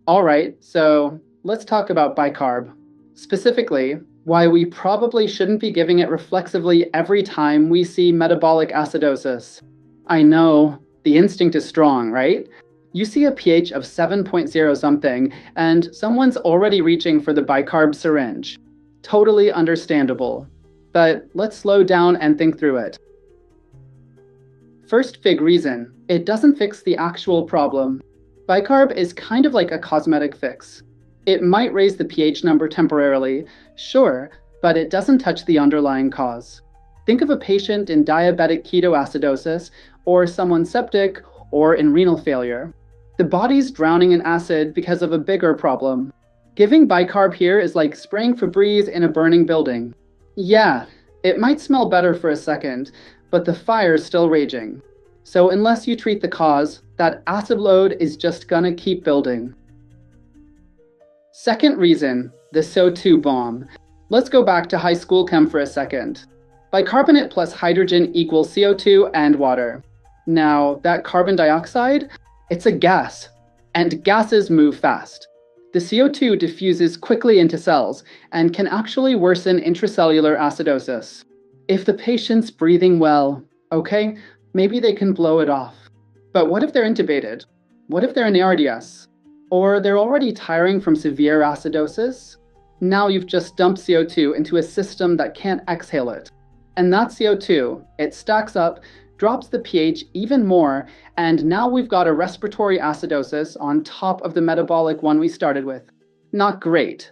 All right, so let's talk about bicarb. Specifically, why we probably shouldn't be giving it reflexively every time we see metabolic acidosis. I know, the instinct is strong, right? You see a pH of 7.0 something, and someone's already reaching for the bicarb syringe. Totally understandable. But let's slow down and think through it. First big reason, it doesn't fix the actual problem. Bicarb is kind of like a cosmetic fix. It might raise the pH number temporarily, sure, but it doesn't touch the underlying cause. Think of a patient in diabetic ketoacidosis, or someone septic, or in renal failure. The body's drowning in acid because of a bigger problem. Giving bicarb here is like spraying Febreze in a burning building. Yeah, it might smell better for a second, but the fire's still raging. So unless you treat the cause, that acid load is just gonna keep building. Second reason, the SO2 bomb. Let's go back to high school chem for a second. Bicarbonate plus hydrogen equals CO2 and water. Now, that carbon dioxide, it's a gas, and gases move fast. The CO2 diffuses quickly into cells and can actually worsen intracellular acidosis. If the patient's breathing well, okay, maybe they can blow it off. But what if they're intubated? What if they're in ARDS? Or they're already tiring from severe acidosis? Now you've just dumped CO2 into a system that can't exhale it. And that CO2, it stacks up, drops the pH even more, and now we've got a respiratory acidosis on top of the metabolic one we started with. Not great.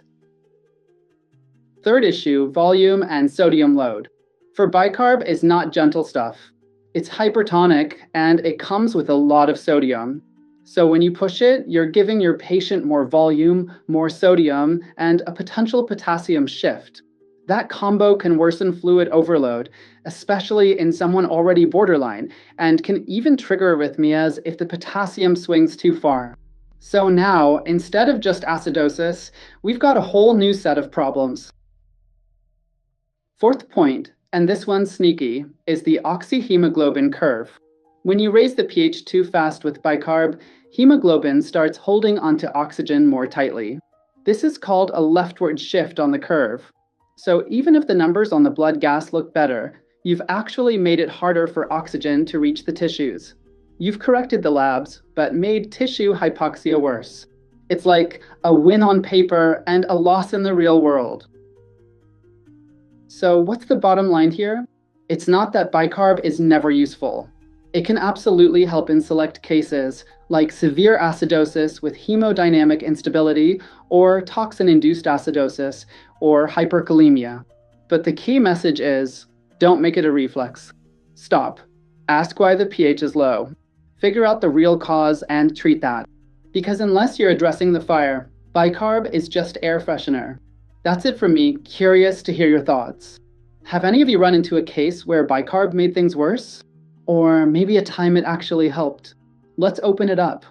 Third issue, volume and sodium load. For bicarb is not gentle stuff. It's hypertonic, and it comes with a lot of sodium. So when you push it, you're giving your patient more volume, more sodium, and a potential potassium shift. That combo can worsen fluid overload, especially in someone already borderline, and can even trigger arrhythmias if the potassium swings too far. So now, instead of just acidosis, we've got a whole new set of problems. Fourth point, and this one's sneaky, is the oxyhemoglobin curve. When you raise the pH too fast with bicarb, hemoglobin starts holding onto oxygen more tightly. This is called a leftward shift on the curve. So even if the numbers on the blood gas look better, you've actually made it harder for oxygen to reach the tissues. You've corrected the labs, but made tissue hypoxia worse. It's like a win on paper and a loss in the real world. So what's the bottom line here? It's not that bicarb is never useful. It can absolutely help in select cases, like severe acidosis with hemodynamic instability, or toxin-induced acidosis, or hyperkalemia. But the key message is, don't make it a reflex. Stop. Ask why the pH is low. Figure out the real cause and treat that. Because unless you're addressing the fire, bicarb is just air freshener. That's it from me, curious to hear your thoughts. Have any of you run into a case where bicarb made things worse? Or maybe a time it actually helped? Let's open it up.